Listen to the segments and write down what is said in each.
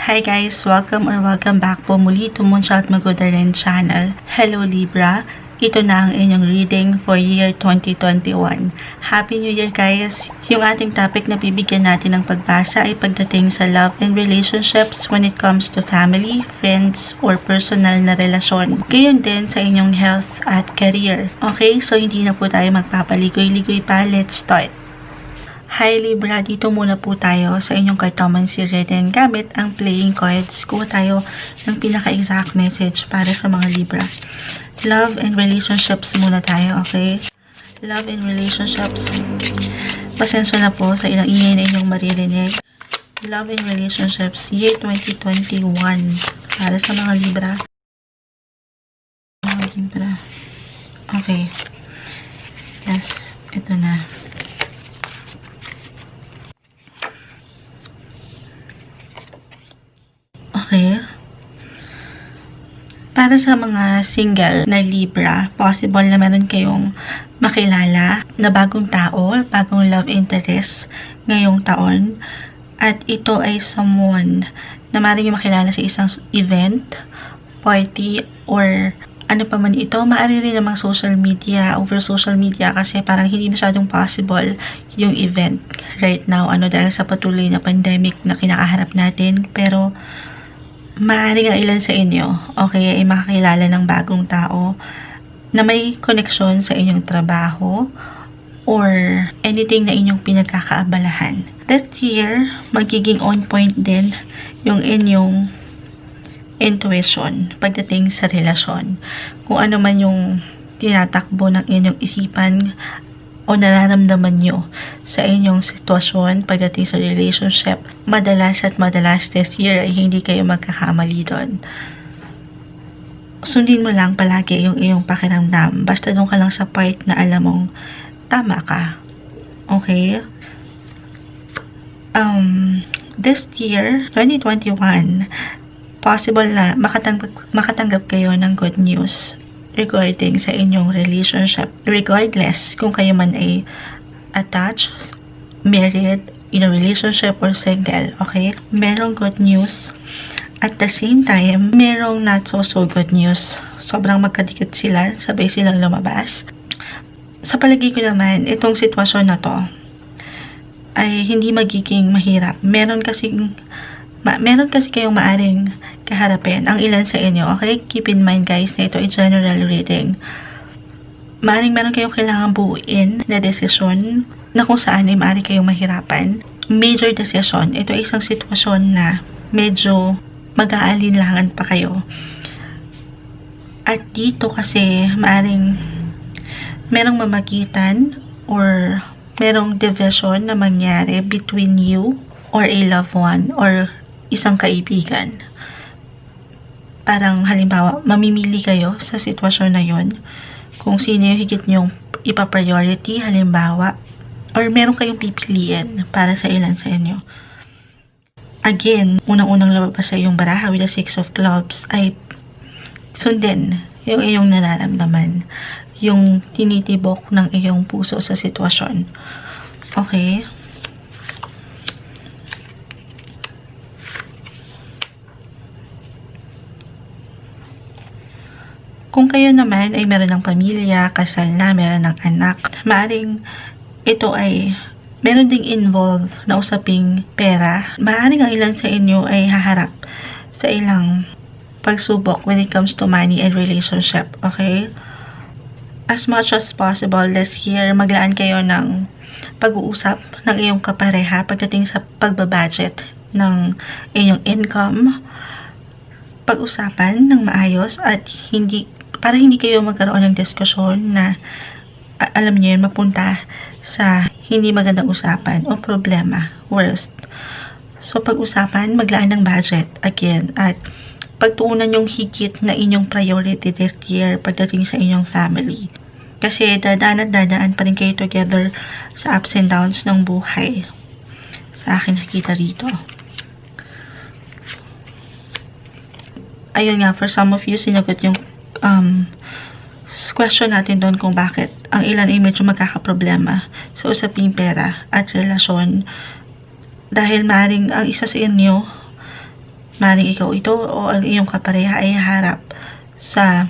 Hi guys! Welcome back po muli to Moonshot Magodarin channel. Hello Libra! Ito na ang inyong reading for year 2021. Happy New Year guys! Yung ating topic na bibigyan natin ng pagbasa ay pagdating sa love and relationships when it comes to family, friends, or personal na relasyon. Gayon din sa inyong health at career. Okay, so hindi na po tayo magpapaligoy-ligoy pa. Let's start! Hi Libra, dito muna po tayo sa inyong cartomancy reading gamit ang playing cards. Kuha tayo ng pinaka-exact message para sa mga Libra. Love and relationships muna tayo, okay? Love and relationships. Pasensya na po sa ilang ingay na inyong maririnig. Love and relationships, year 2021 para sa mga Libra. Mga Libra. Okay. Yes, ito na. Okay. Para sa mga single na Libra, possible na meron kayong makilala na bagong tao, bagong love interest ngayong taon. At ito ay someone na maaaring makilala sa isang event, party, or ano pa man ito. Maaari rin namang social media, over social media kasi parang hindi masyadong possible yung event right now. Dahil sa patuloy na pandemic na kinakaharap natin. Pero maaari nga ilan sa inyo, okay, ay makakilala ng bagong tao na may koneksyon sa inyong trabaho or anything na inyong pinagkakaabalahan. That year, magiging on point din yung inyong intuition pagdating sa relasyon. Kung ano man yung tinatakbo ng inyong isipan o nararamdaman nyo sa inyong sitwasyon pagdating sa relationship, madalas this year ay hindi kayo magkakamali doon. Sundin mo lang palagi yung iyong pakiramdam. Basta doon ka lang sa part na alam mong tama ka. Okay? This year, 2021, possible na makatanggap kayo ng good news regarding sa inyong relationship, regardless kung kayo man ay attached, married, in a relationship, or single, okay? Merong good news. At the same time, merong not so good news. Sobrang magkadikit sila, sabay silang lumabas. Sa palagi ko naman, itong sitwasyon na to ay hindi magiging mahirap. Meron kasi kayong maaring kaharapin ang ilan sa inyo, okay? Keep in mind guys na ito ay general reading. Meron kayong kailangan buuin na desisyon na kung saan ay maaari kayong mahirapan. Major decision. Ito ay isang sitwasyon na medyo mag-aalinlangan pa kayo. At dito kasi merong mamagitan or merong division na mangyari between you or a loved one or isang kaibigan. Parang halimbawa, mamimili kayo sa sitwasyon na yon kung sino yung higit nyong ipa-priority, halimbawa, or meron kayong pipiliin para sa ilan sa inyo. Again, unang-unang labas sa iyong baraha with the Six of Clubs ay sundin yung iyong nararamdaman, yung tinitibok ng iyong puso sa sitwasyon. Okay? Kung kayo naman ay meron ng pamilya, kasal na, meron ng anak, maaring ito ay meron ding involved na usaping pera. Maaring ang ilan sa inyo ay haharap sa ilang pagsubok when it comes to money and relationship, okay? As much as possible this year, maglaan kayo ng pag-uusap ng iyong kapareha pagdating sa pagbabudget ng inyong income. Pag-usapan ng maayos at para hindi kayo magkaroon ng diskusyon na alam niyo yun, mapunta sa hindi magandang usapan o problema, worst. So pag-usapan, maglaan ng budget again at pagtuunan yung higit na inyong priority this year pagdating sa inyong family. Kasi dadaan pa rin kayo together sa ups and downs ng buhay. Sa akin nakita rito. Ayun nga, for some of you, sinagot yung question natin doon kung bakit ang ilan ay medyo magkakaproblema sa usaping pera at relasyon dahil maaaring ang isa sa inyo Maring ikaw ito o ang iyong kapareha ay harap sa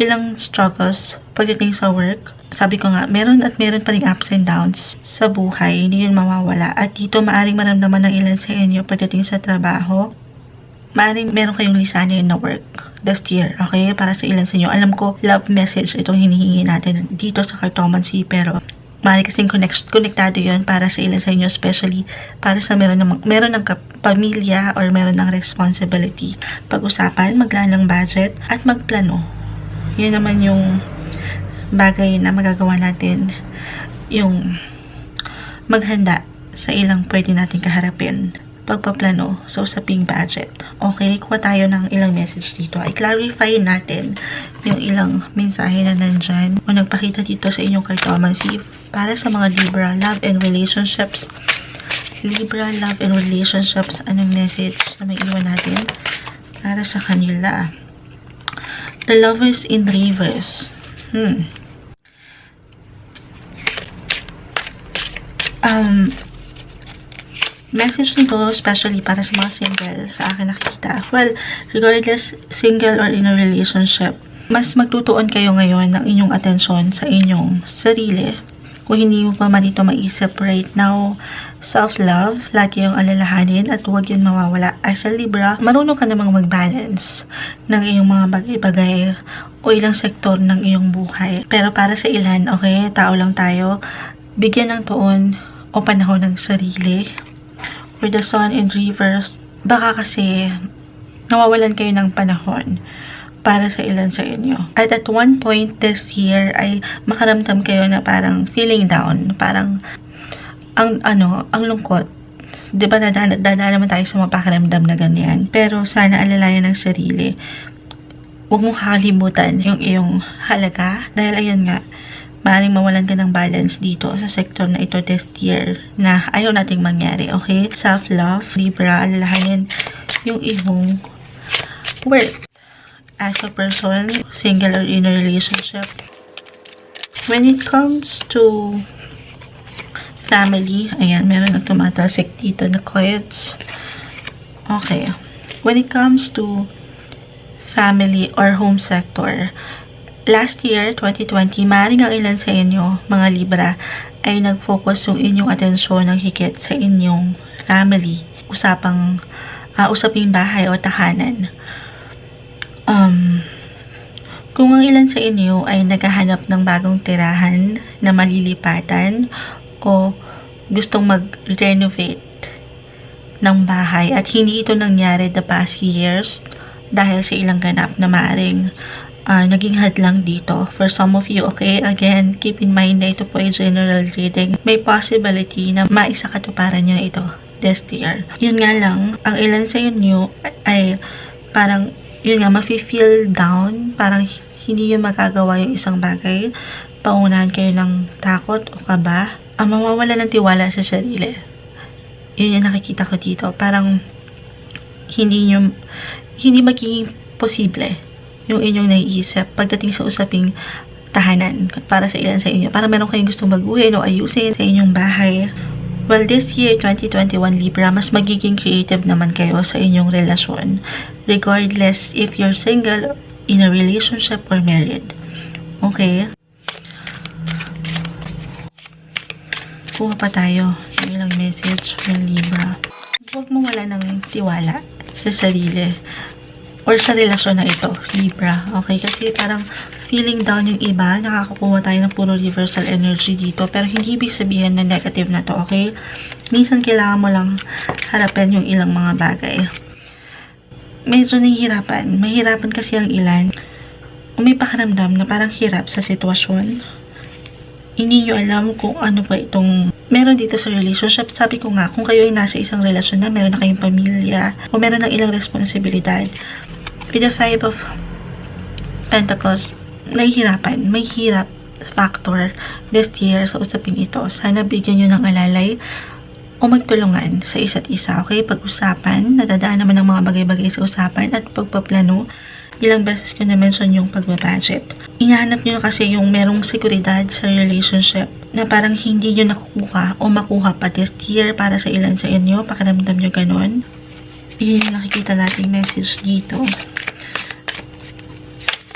ilang struggles pagdating sa work. Sabi ko nga, meron pa ring ups and downs sa buhay, hindi yun mawawala. At dito maaring maramdaman ng ilan sa inyo pagdating sa trabaho. Maaring meron kayong lisanin na work this year, okay? Para sa ilan sa inyo. Alam ko, love message itong hinihingi natin dito sa Cartomancy, pero maaring kasing konektado yun para sa ilan sa inyo, especially para sa meron ng pamilya or meron ng responsibility. Pag-usapan, maglaan ng budget at magplano. Yan naman yung bagay na magagawa natin, yung maghanda sa ilang pwede natin kaharapin. Pagpaplano sa usaping budget. Okay, kuha tayo ng ilang message dito. I-clarify natin yung ilang mensahe na nandyan o nagpakita dito sa inyong Cartomancy para sa mga Libra, love and relationships. Libra, love and relationships. Anong message na may iwan natin para sa kanila? The Lovers in reverse. Message nito especially para sa mga single sa akin nakikita. Well, regardless single or in a relationship, mas magtutuon kayo ngayon ng inyong atensyon sa inyong sarili. Kung hindi mo pa man ito maisip right now, self-love, lagi yung alalahanin at huwag yun mawawala. As a Libra, marunong ka namang mag-balance ng iyong mga bagay-bagay o ilang sektor ng iyong buhay. Pero para sa ilan, okay, tao lang tayo, bigyan ng tuon o panahon ng sarili. With the Sun in reverse, baka kasi nawawalan kayo ng panahon para sa ilan sa inyo. At one point this year ay makaramdam kayo na parang feeling down, parang ang lungkot. 'Di ba dadaan naman tayo sa mga pakiramdam na ganyan. Pero sana alalayan ng sarili. Huwag mong kakalimutan yung iyong halaga dahil ayun nga, maaaring mawalan ka ng balance dito sa sektor na ito this year na ayaw nating mangyari, okay? Self-love, Libra, alalahanin yung iyong worth as a person, single or in a relationship. When it comes to family, ayan, meron na tumatasik dito na cards. Okay. When it comes to family or home sector, last year, 2020, maaaring ang ilan sa inyo, mga Libra, ay nag-focus yung inyong atensyon ng higit sa inyong family. Usaping bahay o tahanan. Kung ang ilan sa inyo ay naghahanap ng bagong tirahan na malilipatan o gustong mag-renovate ng bahay at hindi ito nangyari the past years dahil sa ilang ganap na maaaring naging hadlang dito. For some of you, okay, again, keep in mind na ito po ay general reading. May possibility na maisakatuparan nyo na ito this year. Yun nga lang, ang ilan sa inyo ay parang, yun nga, mafe-feel down, parang hindi nyo magagawa yung isang bagay. Paunahan kayo ng takot o kaba. Mawawala ng tiwala sa sarili. Yun yung nakikita ko dito. Parang hindi magiging posible yung inyong naiisip pagdating sa usaping tahanan para sa ilan sa inyo. Para meron kayong gustong baguhin o ayusin sa inyong bahay. Well, this year, 2021 Libra, mas magiging creative naman kayo sa inyong relasyon. Regardless if you're single, in a relationship, or married. Okay? Kuha pa tayo ng ilang message ng Libra. Huwag mo wala ng tiwala sa sarili or sa relasyon na ito, Libra. Okay? Kasi parang feeling down yung iba, nakakakuha tayo ng puro reversal energy dito, pero hindi ibig sabihin na negative na to, okay? Minsan kailangan mo lang harapin yung ilang mga bagay. Medyo nahihirapan. Mahirapan kasi ang ilan. May pakiramdam na parang hirap sa sitwasyon. Hindi nyo alam kung ano pa itong meron dito sa relationship. Sabi ko nga, kung kayo ay nasa isang relasyon na meron na kayong pamilya o meron ng ilang responsibilidad, with the 5 of Pentacles, nahihirapan. May hirap factor this year sa usaping ito. Sana bigyan nyo ng alalay o magtulungan sa isa't isa, okay? Pag-usapan, nadadaan naman ng mga bagay-bagay sa usapan at pagpaplano. Ilang beses ko na-mention yung pagbabudget. Inahanap nyo kasi yung merong seguridad sa relationship na parang hindi nyo nakukuha o makuha pa this year para sa ilan sa inyo. Pakiramdam nyo ganun. Yun yung nakikita nating message dito.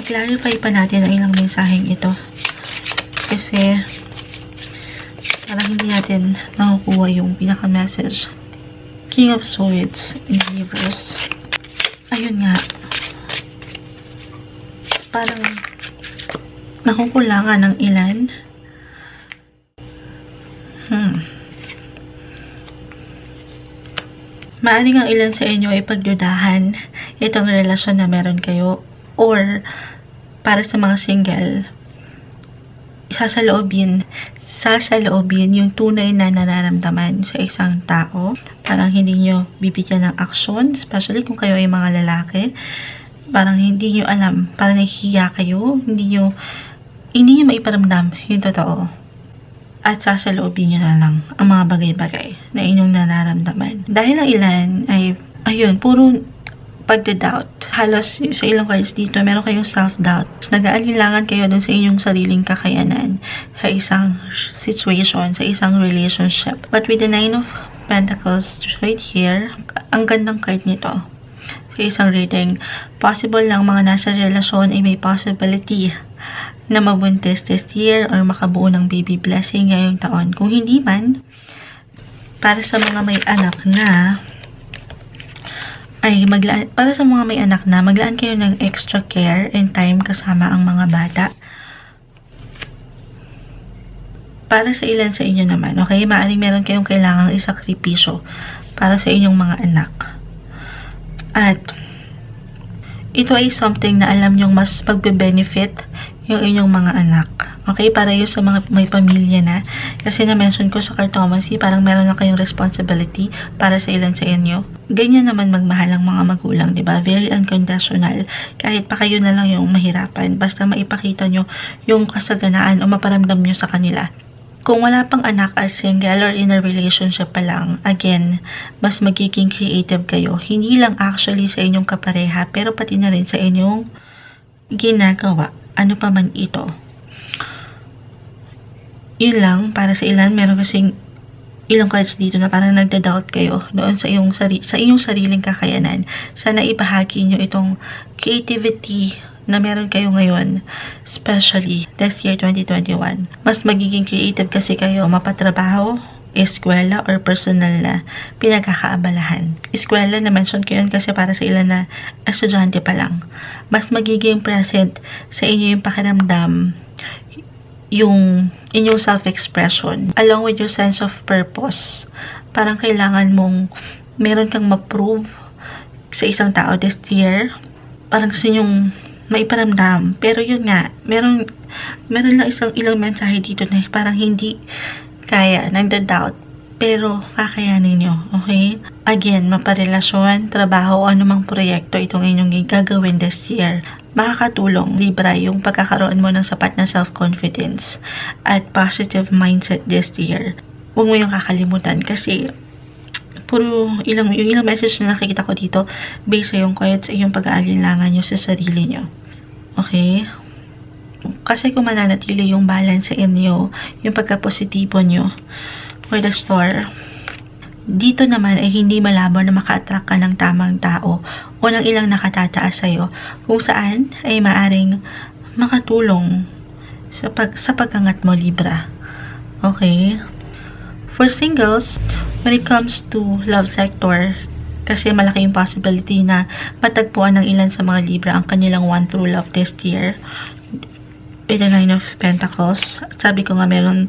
I-clarify pa natin ang ilang mensaheng ito. Kasi parang hindi natin nakukuha yung pinaka-message. King of Swords in reverse. Ayun nga. Parang nakukulangan ng ilan. Maaring ang ilan sa inyo ay pagdudahan itong relasyon na meron kayo, or para sa mga single, sasaloobin yung tunay na nararamdaman sa isang tao. Parang hindi nyo bibigyan ng aksyon, especially kung kayo ay mga lalaki. Parang hindi nyo alam, parang nahihiya kayo, hindi nyo maiparamdam yung totoo. At sasaloobin nyo na lang ang mga bagay-bagay na inyong nararamdaman. Dahil ang ilan ay, ayun, puro pagda-doubt. Halos sa ilang cards dito, meron kayong self-doubt. Nag-aalinlangan kayo dun sa inyong sariling kakayanan sa isang situation, sa isang relationship. But with the 9 of Pentacles right here, ang gandang card nito sa isang reading, possible lang mga nasa relasyon ay may possibility na mabuntis this year or makabuo ng baby blessing ngayong taon. Kung hindi man, para sa mga may anak na, maglaan kayo ng extra care and time kasama ang mga bata. Para sa ilan sa inyo naman, okay, maaaring meron kayong kailangang isakripisyo para sa inyong mga anak. At ito ay something na alam nyong mas magbe-benefit yung inyong mga anak. Okay, para yun sa mga may pamilya na. Kasi na-mention ko sa cartomancy, parang meron na kayong responsibility para sa ilan sa inyo. Ganyan naman magmahal ang mga magulang, di ba? Very unconditional. Kahit pa kayo na lang yung mahirapan, basta maipakita nyo yung kasaganaan o maparamdam nyo sa kanila. Kung wala pang anak as single or in a relationship pa lang, again, mas magiging creative kayo. Hindi lang actually sa inyong kapareha, pero pati na rin sa inyong ginagawa. Ano pa man ito. Yun lang, para sa ilan, meron kasing ilang cards dito na parang nagda-doubt kayo doon sa inyong sariling kakayanan. Sana ibahagi nyo itong creativity na meron kayo ngayon, especially this year 2021. Mas magiging creative kasi kayo mapatrabaho, eskwela, or personal na pinagkakaabalahan. Eskwela, na-mention ko yun kasi para sa ilan na estudyante pa lang. Mas magiging present sa inyo yung pakiramdam, yung inyong self-expression, along with your sense of purpose. Parang kailangan mong meron kang ma-prove sa isang tao this year. Parang gusto nyong maiparamdam. Pero yun nga, meron lang ilang mensahe dito na parang hindi kaya, nagda-doubt, pero kakayanin nyo, okay? Again, maparelasyon, trabaho, o anumang proyekto itong inyong gagawin this year. Makakatulong, Libra, yung pagkakaroon mo ng sapat na self-confidence at positive mindset this year. Huwag mo yung kakalimutan kasi yung ilang message na nakikita ko dito based sa yung quiet, sa yung pag-aalinlangan nyo sa sarili nyo. Okay? Kasi kung mananatili yung balance sa inyo, yung pagka-positibo nyo for the store, dito naman ay hindi malabo na maka-attract ka ng tamang tao o ng ilang nakatataas sa'yo, kung saan ay maaring makatulong sa pag-angat mo, Libra. Okay? For singles, when it comes to love sector, kasi malaki yung possibility na matagpuan ng ilan sa mga Libra ang kanilang one true love this year. With the 9 of Pentacles, sabi ko nga merong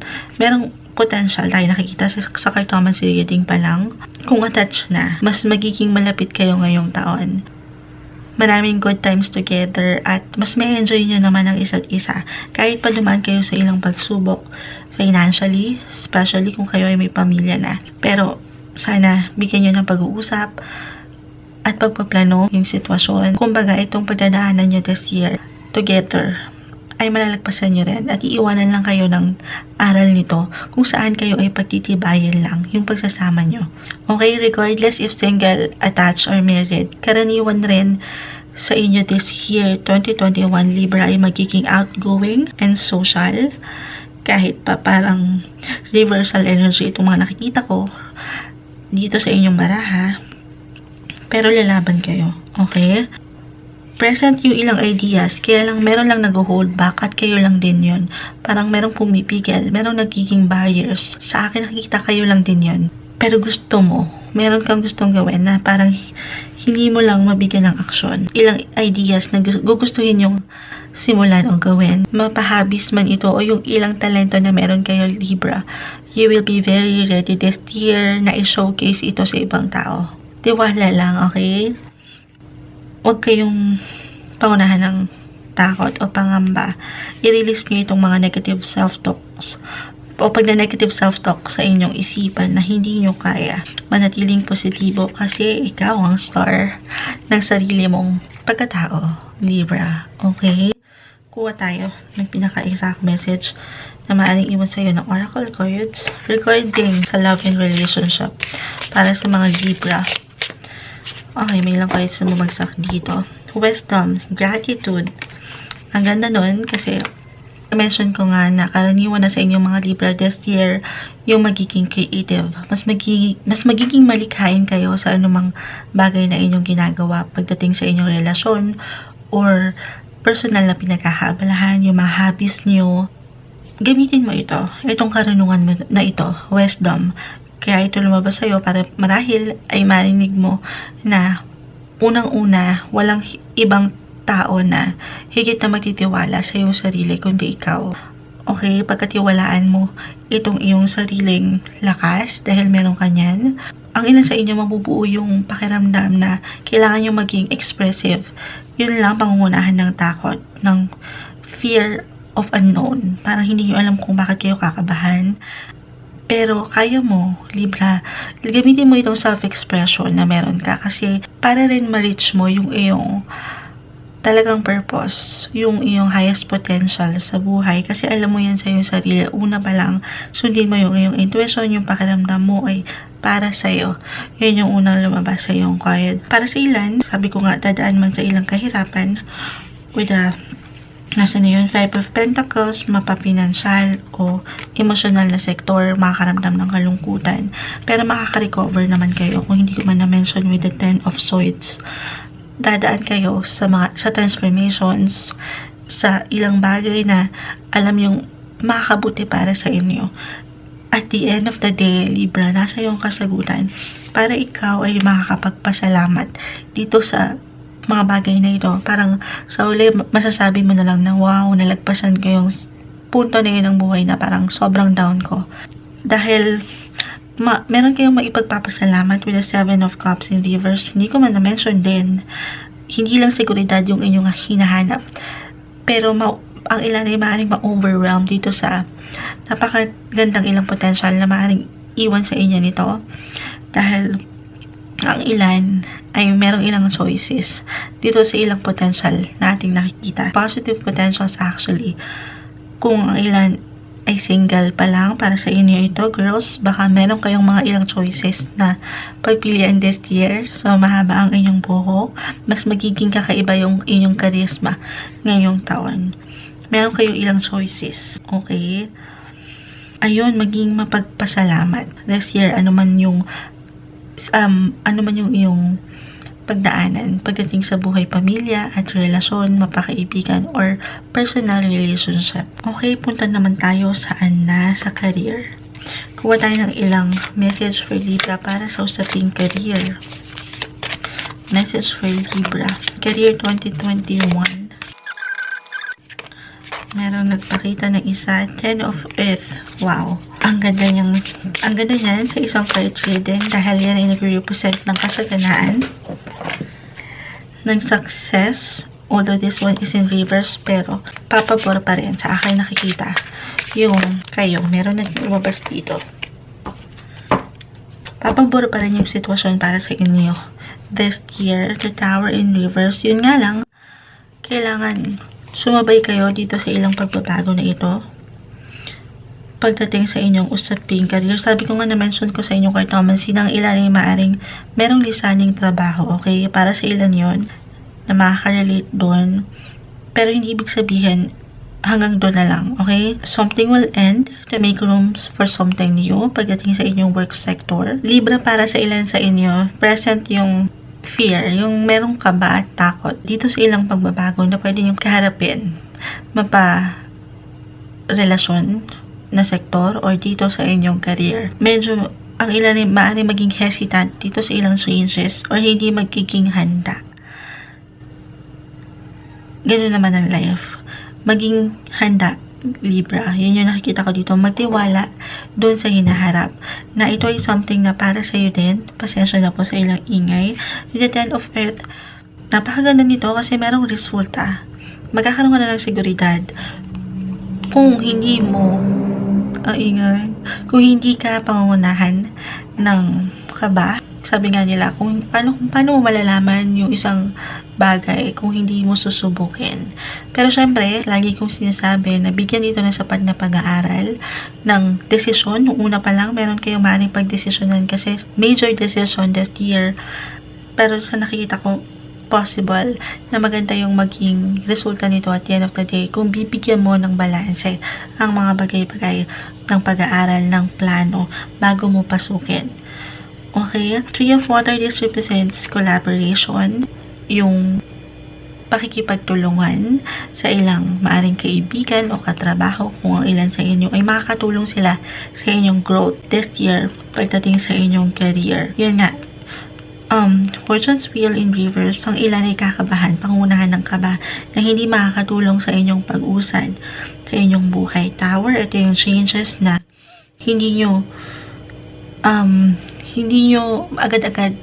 potential tayo nakikita sa cartomancy reading pa lang. Kung attached na, mas magiging malapit kayo ngayong taon. Maraming good times together at mas may enjoy nyo naman ang isa't isa. Kahit pa dumaan kayo sa ilang pagsubok financially, especially kung kayo ay may pamilya na. Pero sana bigyan nyo ng pag-uusap at pagpaplano yung sitwasyon. Kumbaga, itong pagdadaanan nyo this year together ay malalagpasan nyo rin at iiwanan lang kayo ng aral nito kung saan kayo ay pagtitibayan lang yung pagsasama nyo. Okay, regardless if single, attached, or married, karaniwan rin sa inyo this year, 2021, Libra, ay magiging outgoing and social. Kahit pa parang reversal energy itong mga nakikita ko dito sa inyong baraha. pero lalaban kayo. Okay? Present yung ilang ideas, kaya lang meron lang nag-hold back at kayo lang din yun. Parang merong pumipigil, merong nagiging barriers. Sa akin nakikita kayo lang din yun. Pero gusto mo, meron kang gustong gawin na parang hindi mo lang mabigyan ng aksyon. Ilang ideas na gugustuhin yung simulan o gawin. Mapahabis man ito o yung ilang talento na meron kayo Libra, you will be very ready this year na i-showcase ito sa ibang tao. Tiwala lang, okay? Huwag kayong pangunahan ng takot o pangamba. I-release nyo itong mga negative self-talks o pag na negative self-talk sa inyong isipan na hindi nyo kaya. Manatiling positibo kasi ikaw ang star ng sarili mong pagkatao, Libra. Okay? Kuha tayo ng pinaka-exact message na maaaring iwan sa'yo ng Oracle cards regarding sa love and relationship para sa mga Libra. Okay, may ilang cards na bumagsak dito. Wisdom, gratitude. Ang ganda nun kasi mention ko nga na karaniwan na sa inyong mga Libra this year yung magiging creative. Mas magiging malikhain kayo sa anumang bagay na inyong ginagawa pagdating sa inyong relasyon or personal na pinagkakaabalahan, yung mga hobbies nyo. Gamitin mo ito. Itong karunungan mo na ito, wisdom. Kaya ito lumabas sa'yo para marahil ay marinig mo na unang-una, walang ibang tao na higit na magtitiwala sa iyong sarili kundi ikaw. Okay, pagkatiwalaan mo itong iyong sariling lakas dahil meron ka niyan. Ang ilan sa inyo mabubuo yung pakiramdam na kailangan nyo maging expressive. Yun lang pangungunahan ng takot, ng fear of unknown. Parang hindi nyo alam kung bakit kayo kakabahan. Pero kaya mo, Libra, gamitin mo itong self-expression na meron ka kasi para rin ma-reach mo yung iyong talagang purpose, yung iyong highest potential sa buhay kasi alam mo yan sa iyong sarili. Una pa lang, sundin mo yung iyong intuition, yung pakiramdam mo ay para sa'yo. Yan yung unang lumabas sa iyong card. Para sa ilan, sabi ko nga, dadaan man sa ilang kahirapan with a nasa na yun, 5 of Pentacles, mapapinansyal o emotional na sektor, makakaramdam ng kalungkutan. Pero makaka-recover naman kayo kung hindi ko man na-mention with the 10 of Swords. Dadaan kayo sa transformations, sa ilang bagay na alam yung makakabuti para sa inyo. At the end of the day, Libra, nasa yung kasagutan para ikaw ay makakapagpasalamat dito sa mga bagay na ito. Parang sa uli, masasabi mo na lang na wow, nalagpasan ko yung punto na yun ng buhay na parang sobrang down ko. Dahil meron kayong maipagpapasalamat with the 7 of Cups in reverse. Hindi ko man na-mention din, hindi lang seguridad yung inyong hinahanap. Pero ang ilan ay maaaring ma-overwhelm dito sa napakagandang ilang potential na maaaring iwan sa inyo nito. Dahil ang ilan ay merong ilang choices dito sa ilang potential na ating nakikita. Positive potentials actually. Kung ang ilan ay single pa lang para sa inyo ito, girls, baka meron kayong mga ilang choices na pagpilian this year. So, mahaba ang inyong buhok. Mas magiging kakaiba yung inyong charisma ngayong taon. Meron kayong ilang choices. Okay? Ayun, maging mapagpasalamat. This year, ano man yung iyong pagdaanan pagdating sa buhay, pamilya at relasyon, mapakaibigan or personal relationship. Okay, punta naman tayo saan na sa career. Kuha tayo ng ilang message for Libra para sa usaping career. Message for Libra. Career 2021. Merong nagpakita ng isa, 10 of Earth. Wow. Ang ganda niyan sa isang card reading dahil yan ay nag-represent ng kasaganaan, ng success, although this one is in reverse, pero papabor pa rin sa akin nakikita yung kayo, meron na lumabas dito. Papabor pa rin yung sitwasyon para sa inyo this year. The Tower in reverse, yun nga lang, kailangan sumabay kayo dito sa ilang pagbabago na ito pagdating sa inyong usaping career. Sabi ko nga na-mention ko sa inyong kartomancy ng ilan ay maaring merong lisaning trabaho, okay? Para sa ilan yon na makaka-relate doon. Pero hindi ibig sabihin hanggang doon na lang, okay? Something will end to make room for something new pagdating sa inyong work sector. Libra, para sa ilan sa inyo, present yung fear, yung merong kaba at takot dito sa ilang pagbabago na pwede yung kaharapin, relasyon na sektor or dito sa inyong career. Medyo ang ilan ay maaari maging hesitant dito sa ilang changes or hindi magiging handa. Ganun naman ang life. Maging handa, Libra. Yun yung nakikita ko dito. Magtiwala doon sa hinaharap. Na ito ay something na para sa iyo din. Pasensya na po sa ilang ingay. With the Ten of Earth, napakaganda nito kasi merong resulta. Magkakaroon ka na ng seguridad. Kung hindi mo kung hindi ka pangungunahan ng kaba, sabi nga nila, kung paano mo malalaman yung isang bagay kung hindi mo susubukin. Pero syempre, lagi kong sinasabi na bigyan dito ng sapat na pag-aaral ng desisyon. Nung una pa lang, meron kayong maaaring pagdesisyonan kasi major decision this year. Pero sa nakikita ko, possible na maganda yung maging resulta nito at the end of the day kung bibigyan mo ng balanse ang mga bagay-bagay ng pag-aaral ng plano bago mo pasukin. Okay? Three of Water, this represents collaboration, yung pakikipagtulungan sa ilang maaring kaibigan o katrabaho kung ang ilan sa inyo ay makakatulong sila sa inyong growth this year pagdating sa inyong career. Yun nga, Fortune's Wheel in reverse, ang ilan ay kakabahan, pangunahan ng kaba na hindi makakatulong sa inyong pag-usad sa inyong buhay. Tower, ito yung changes na hindi nyo agad-agad,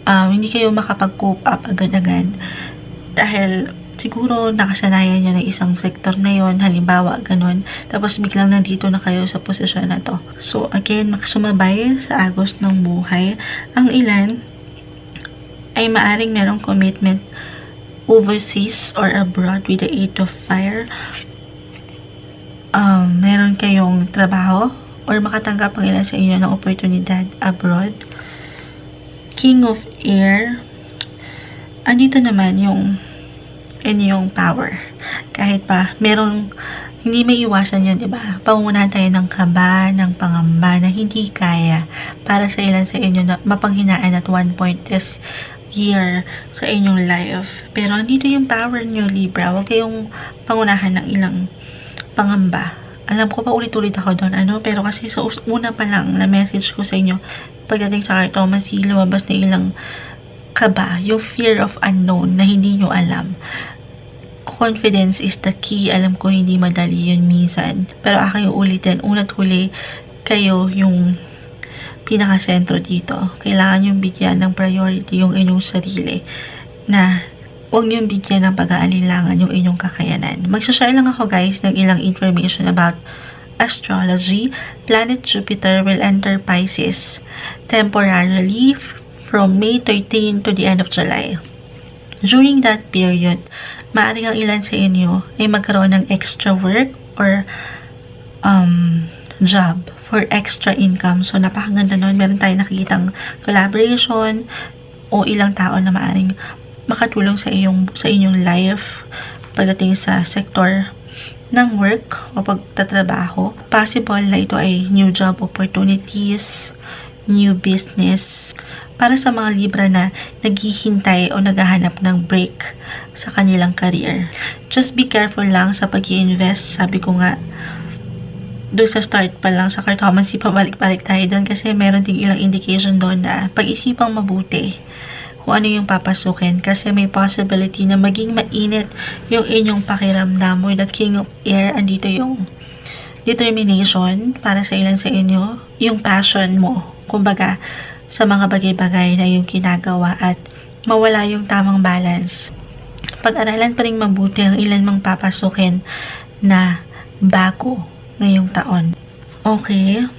hindi kayo makapag-cope up agad-agad dahil siguro nakasanayan nyo na isang sektor na yon, halimbawa ganun, tapos biglang nandito na kayo sa posisyon na to. So again, sumabay sa agos ng buhay. Ang ilan ay maaring merong commitment overseas or abroad with the 8 of Fire. Meron kayong trabaho or makatanggap ang ilan sa inyo ng oportunidad abroad. King of Air, andito naman yung inyong power. Kahit pa merong hindi may iwasan yun, diba? Pangunahan tayo ng kaba, ng pangamba na hindi kaya para sa ilan sa inyo na mapanghinaan at one point this year sa inyong life. Pero andito yung power nyo, Libra. Huwag kayong pangunahan ng ilang pangamba. Alam ko pa ulit-ulit ako doon, pero kasi sa una pa lang na message ko sa inyo, pagdating sa cartomancy, lumabas na ilang kaba, yung fear of unknown na hindi nyo alam. Confidence is the key. Alam ko hindi madali yun minsan. Pero aking ulitin, una't huli, kayo yung pinaka-sentro dito. Kailangan yung bigyan ng priority yung inyong sarili na huwag niyong bigyan ng pag-aalinlangan yung inyong kakayanan. Magsashare lang ako guys ng ilang information about astrology. Planet Jupiter will enter Pisces temporarily from May 13 to the end of July. During that period, maaaring ang ilan sa inyo ay magkaroon ng extra work or job for extra income. So, napakaganda nun. Meron tayong nakikitang collaboration o ilang tao na maaaring makatulong sa inyong life pagdating sa sektor ng work o pagtatrabaho. Possible na ito ay new job opportunities, new business. Para sa mga Libra na naghihintay o naghahanap ng break sa kanilang career. Just be careful lang sa pag-i-invest. Sabi ko nga, doon sa start pa lang sa cartomancy, pabalik-balik tayo doon kasi meron ding ilang indication doon na pag-isipang mabuti kung ano yung papasukin kasi may possibility na maging mainit yung inyong pakiramdam. With the King of Air, andito yung determination para sa ilan sa inyo, yung passion mo, kumbaga, sa mga bagay-bagay na yung ginagawa at mawala yung tamang balance. Pag-aralan pa rin mabuti ang ilan mang papasukin na bago ngayong taon. Okay.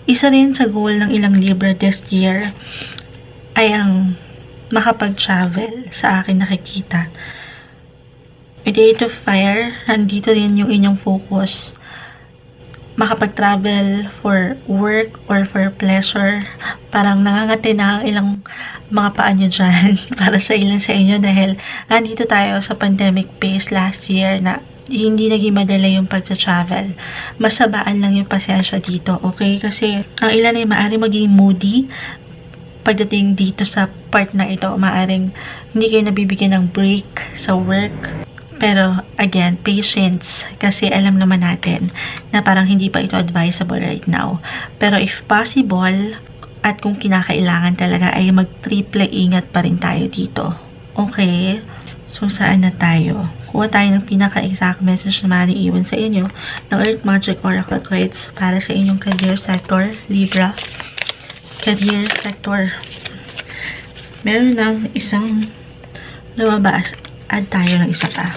Isa rin sa goal ng ilang Libra this year ay ang makapag-travel sa akin nakikita. With the 8 of Fire, nandito rin yung inyong focus. Makapag-travel for work or for pleasure. Parang nangangati na ang ilang mga paa nyo dyan para sa ilan sa inyo dahil nandito tayo sa pandemic phase last year na hindi naging madali yung pag-travel. Masabaan lang yung pasensya dito, okay? Kasi ang ilan ay maaari maging moody, pagdating dito sa part na ito, maaring hindi kayo nabibigyan ng break sa work. Pero again, patience, kasi alam naman natin na parang hindi pa ito advisable right now. Pero if possible, at kung kinakailangan talaga, ay mag-triple ingat pa rin tayo dito. Okay? So, saan na tayo? Kuha tayo ng pinaka-exact message na maiiwan sa inyo ng Earth Magic Oracle Cards para sa inyong career sector, Libra. Career sector. Meron ng isang lumabas. Add tayo ng isa pa.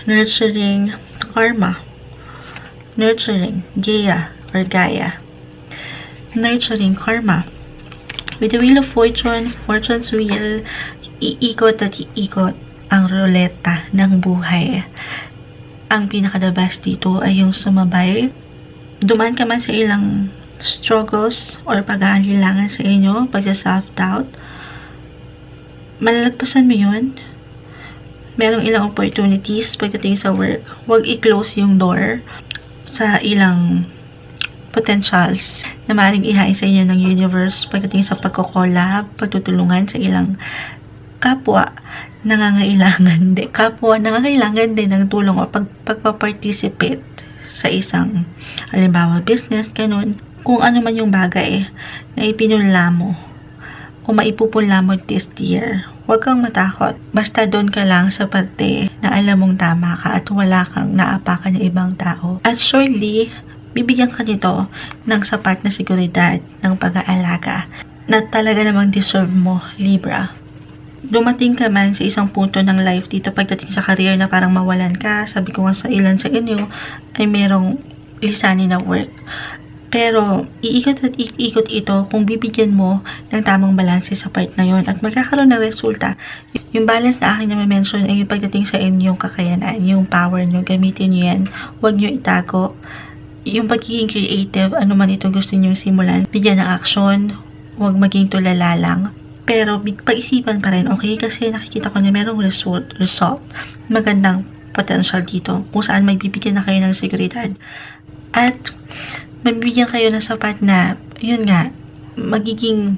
Nurturing karma. Nurturing Gaia or Gaia. Nurturing karma. With the Wheel of Fortune, Fortune's Wheel, iikot at iikot ang ruleta ng buhay. Ang pinaka-the best dito ay yung sumabay. Duman ka man sa ilang struggles or pag-aalinlangan sa inyo, pag-self-doubt, malalagpasan mo yun. Merong ilang opportunities pagdating sa work. Huwag i-close yung door sa ilang potentials na maaaring ihain sa inyo ng universe pagdating sa pagko-collab, pagtutulungan sa ilang kapwa nangangailangan din ng tulong o pagpa-participate sa isang halimbawa business, ganun. Kung ano man yung bagay na ipinunla mo o maipupunla mo this year, huwag kang matakot. Basta doon ka lang sa parte na alam mong tama ka at wala kang naapakan ng ibang tao. At surely, bibigyan ka nito ng sapat na seguridad ng pag-aalaga na talaga namang deserve mo, Libra. Dumating ka man sa isang punto ng life dito pagdating sa career na parang mawalan ka, sabi ko nga sa ilan sa inyo, ay merong lisanin na work. Pero, iikot at iikot ito kung bibigyan mo ng tamang balanse sa part na yon at magkakaroon ng resulta. Yung balance na aking na-mention ay yung pagdating sa inyong kakayanan, yung power nyo, gamitin nyo yan, huwag nyo itago. Yung pagiging creative, ano man itong gusto nyo simulan, bigyan ng action, huwag maging tulala lang. Pero, pag-isipan pa rin, okay? Kasi nakikita ko na merong result, magandang potential dito, kung saan may bibigyan na kayo ng seguridad. At, mabibigyan kayo ng sapat na, yun nga, magiging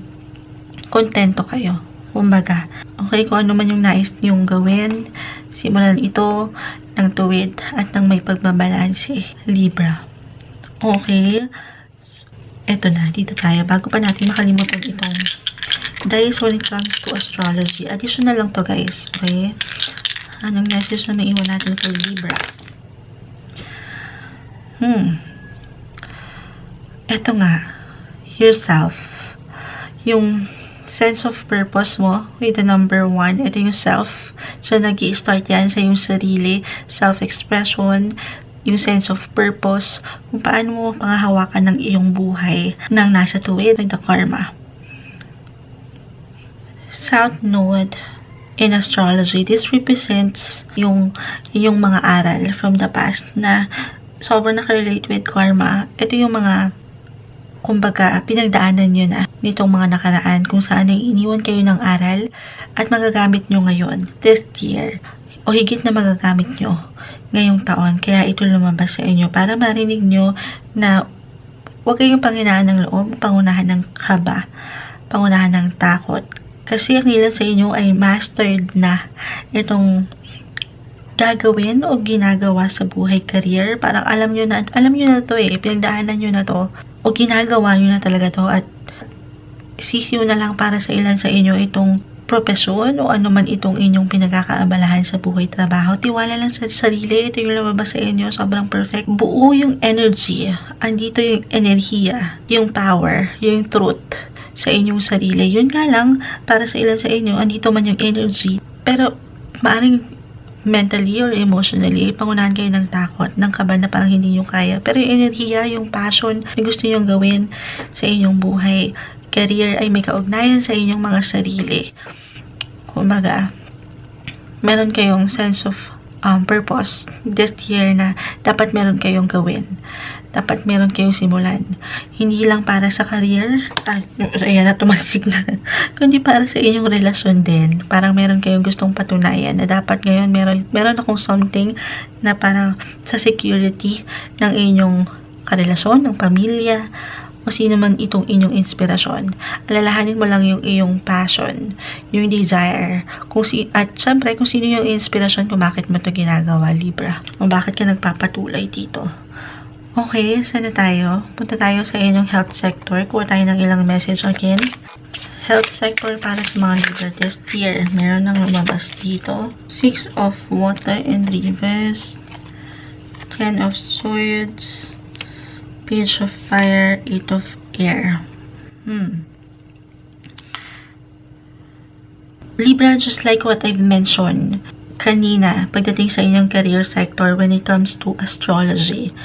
kontento kayo. Kumbaga, okay, kung ano man yung nais niyong gawin, simulan ito ng tuwid at ng may pagbabalanse, Libra. Okay, eto na, dito tayo. Bago pa natin makalimutan itong dahil when it comes to astrology, additional lang to guys, okay? Anong message na maiwan natin kay Libra? Eto nga, yourself. Yung sense of purpose mo with the number 1, ito yung self. So, nag-i-start yan sa yung sarili, self-expression, yung sense of purpose, kung paano mo pangahawakan ng iyong buhay nang nasa tuwid with the karma. South Node in astrology, this represents yung mga aral from the past na sobrang nakarelate with karma. Ito yung mga kumbaga, pinagdaanan nyo na nitong mga nakaraan kung saan ay iniwan kayo ng aral at magagamit nyo ngayon, this year, o higit na magagamit nyo ngayong taon. Kaya ito lumabas sa inyo para marinig nyo na huwag kayong panghinaan ng loob, pangunahan ng kaba, pangunahan ng takot. Kasi ang ilan sa inyo ay mastered na itong gagawin o ginagawa sa buhay career. Parang alam nyo na to pinagdaanan nyo na to o ginagawa nyo na talaga to at sisiw na lang para sa ilan sa inyo itong propesyon o ano man itong inyong pinagkakaabalahan sa buhay trabaho. Tiwala lang sa sarili, ito yung lumabas sa inyo, sobrang perfect. Buo yung energy, andito yung enerhiya, yung power, yung truth sa inyong sarili. Yun nga lang, para sa ilan sa inyo, andito man yung energy, pero maaaring mentally or emotionally, pangunahan kayo ng takot, ng kaba na parang hindi nyo kaya. Pero yung enerhiya, yung passion na gusto nyo gawin sa inyong buhay, career ay may kaugnayan sa inyong mga sarili. Kumbaga, meron kayong sense of purpose this year na dapat meron kayong gawin. Dapat meron kayong simulan. Hindi lang para sa career, ayan na tumatig na, kundi para sa inyong relasyon din. Parang meron kayong gustong patunayan na dapat ngayon meron akong something na parang sa security ng inyong karelasyon, ng pamilya, o sino man itong inyong inspirasyon. Alalahanin mo lang yung iyong passion, yung desire, at syempre kung sino yung inspirasyon kung bakit mo ito ginagawa, Libra. O bakit ka nagpapatuloy dito. Okay, saan na tayo? Punta tayo sa inyong health sector. Kuha tayo ng ilang message again. Health sector para sa mga Libra this year. Meron nang lumabas dito. 6 of water and reverse. 10 of swords. Page of fire. 8 of air. Libra, just like what I've mentioned kanina, pagdating sa inyong career sector when it comes to astrology.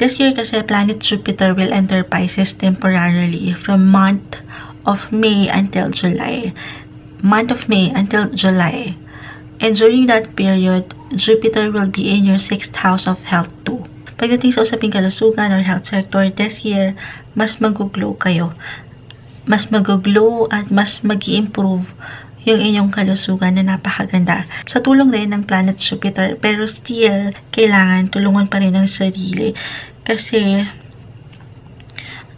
This year kasi planet Jupiter will enter Pisces temporarily from month of May until July. Month of May until July. And during that period, Jupiter will be in your 6th house of health too. Pagdating sa usaping kalusugan or health sector, this year, mas mag-glow kayo. Mas mag-glow at mas mag-improve yung inyong kalusugan na napakaganda. Sa tulong rin ng planet Jupiter, pero still, kailangan tulungan pa rin ang sarili. Kasi,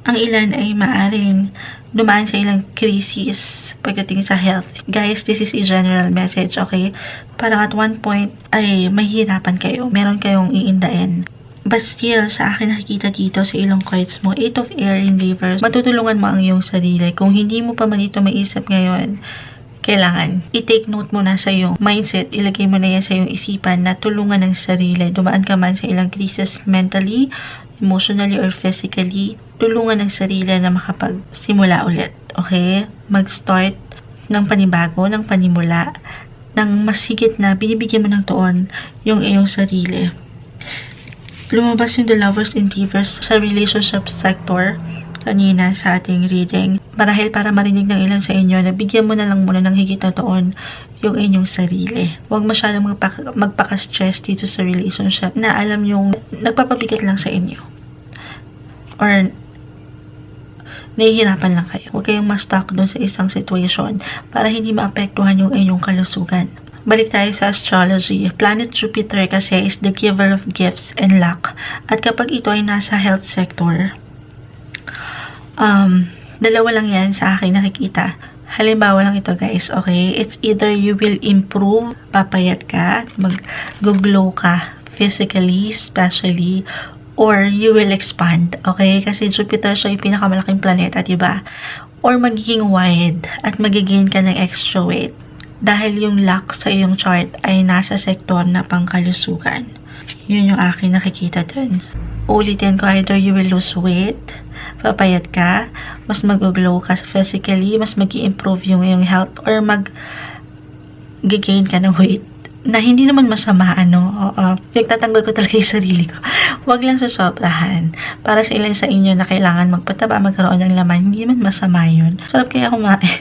ang ilan ay maaring dumaan sa ilang crisis pagdating sa health. Guys, this is a general message, okay? Parang at one point ay mahihirapan kayo. Meron kayong iindain. But still, sa akin nakikita dito sa ilang cards mo, 8 of air in reverse, matutulungan mo ang iyong sarili. Kung hindi mo pa man ito maisip ngayon, kailangan i-take note mo na sa iyong mindset, ilagay mo na yan sa iyong isipan na tulungan ng sarili. Dumaan ka man sa ilang crisis mentally, emotionally, or physically, tulungan ng sarili na makapagsimula ulit. Okay? Mag-start ng panibago, ng panimula, ng mas higit na binibigyan mo ng tuon yung iyong sarili. Lumabas yung The Lovers in Reverse sa relationship sector kanina sa ating reading. Marahil para marinig ng ilan sa inyo na bigyan mo na lang muna ng higit na tuon yung inyong sarili. Huwag masyadong magpaka-stress dito sa relationship na alam yung nagpapabigat lang sa inyo. Or nahihirapan lang kayo. Huwag kayong ma-stuck doon sa isang situation para hindi maapektuhan yung inyong kalusugan. Balik tayo sa astrology. Planet Jupiter kasi is the giver of gifts and luck. At kapag ito ay nasa health sector, dalawa lang yan sa akin nakikita. Halimbawa lang ito guys, okay? It's either you will improve, papayat ka, mag-glow ka physically, especially, or you will expand, okay? Kasi Jupiter siya yung pinakamalaking planeta, diba? Or magiging wide at magigain ka ng extra weight dahil yung luck sa iyong chart ay nasa sektor na pangkalusugan. Yun yung akin nakikita dun. Ulitin ko, either you will lose weight, papayat ka, mas mag-glow ka physically, mas mag-i-improve yung iyong health, or mag-gain ka ng weight na hindi naman masama, nagtatanggal ko talaga yung sarili ko. Huwag lang sasobrahan. Para sa ilan sa inyo na kailangan magpataba, magkaroon ng laman, hindi naman masama yun. Sarap kaya kumain.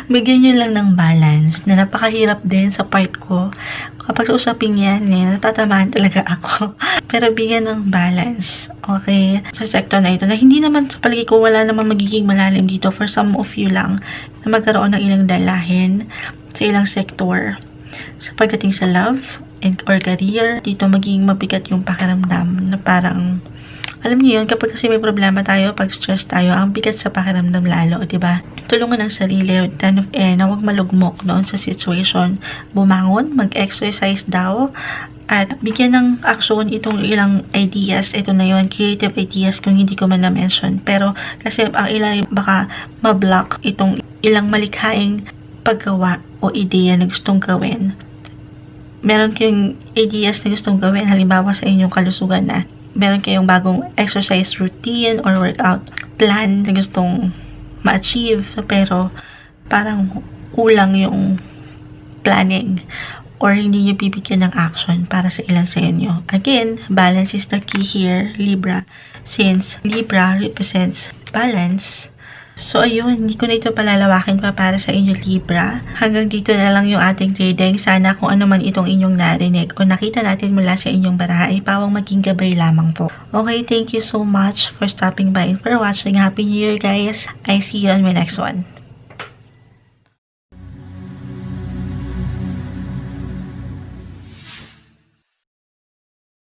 Bigyan nyo lang ng balance na napakahirap din sa part ko. Kapag sa usaping yan, natatamaan talaga ako. Pero bigyan ng balance, okay? Sa sector na ito, na hindi naman sa palagi ko, wala namang magiging malalim dito for some of you lang na magkaroon ng ilang dalahin sa ilang sektor. Sa pagdating sa love or career, dito magiging mabigat yung pakiramdam na parang, alam niyo yun, kapag kasi may problema tayo, pag stress tayo, ang bigat sa pakiramdam lalo, diba? Tulungan ng sarili, 10 of air, na huwag malugmok doon sa situation. Bumangon, mag-exercise daw, at bigyan ng action itong ilang ideas. Ito na yun, creative ideas kung hindi ko man na-mention. Pero kasi ang ilang baka ma-block itong ilang malikhaing paggawa o ideya na gustong gawin. Meron kayong ideas na gustong gawin, halimbawa sa inyong kalusugan na meron kayong bagong exercise routine or workout plan na gustong ma-achieve, pero parang kulang yung planning or hindi nyo bibigyan ng action para sa ilan sa inyo. Again, balance is the key here, Libra, since Libra represents balance. So ayun, hindi ko na ito palalawakin pa para sa inyo, Libra. Hanggang dito na lang yung ating reading. Sana kung ano man itong inyong narinig o nakita natin mula sa inyong baraha ay pawang maging gabay lamang po. Okay, thank you so much for stopping by and for watching. Happy New Year guys. I see you on my next one.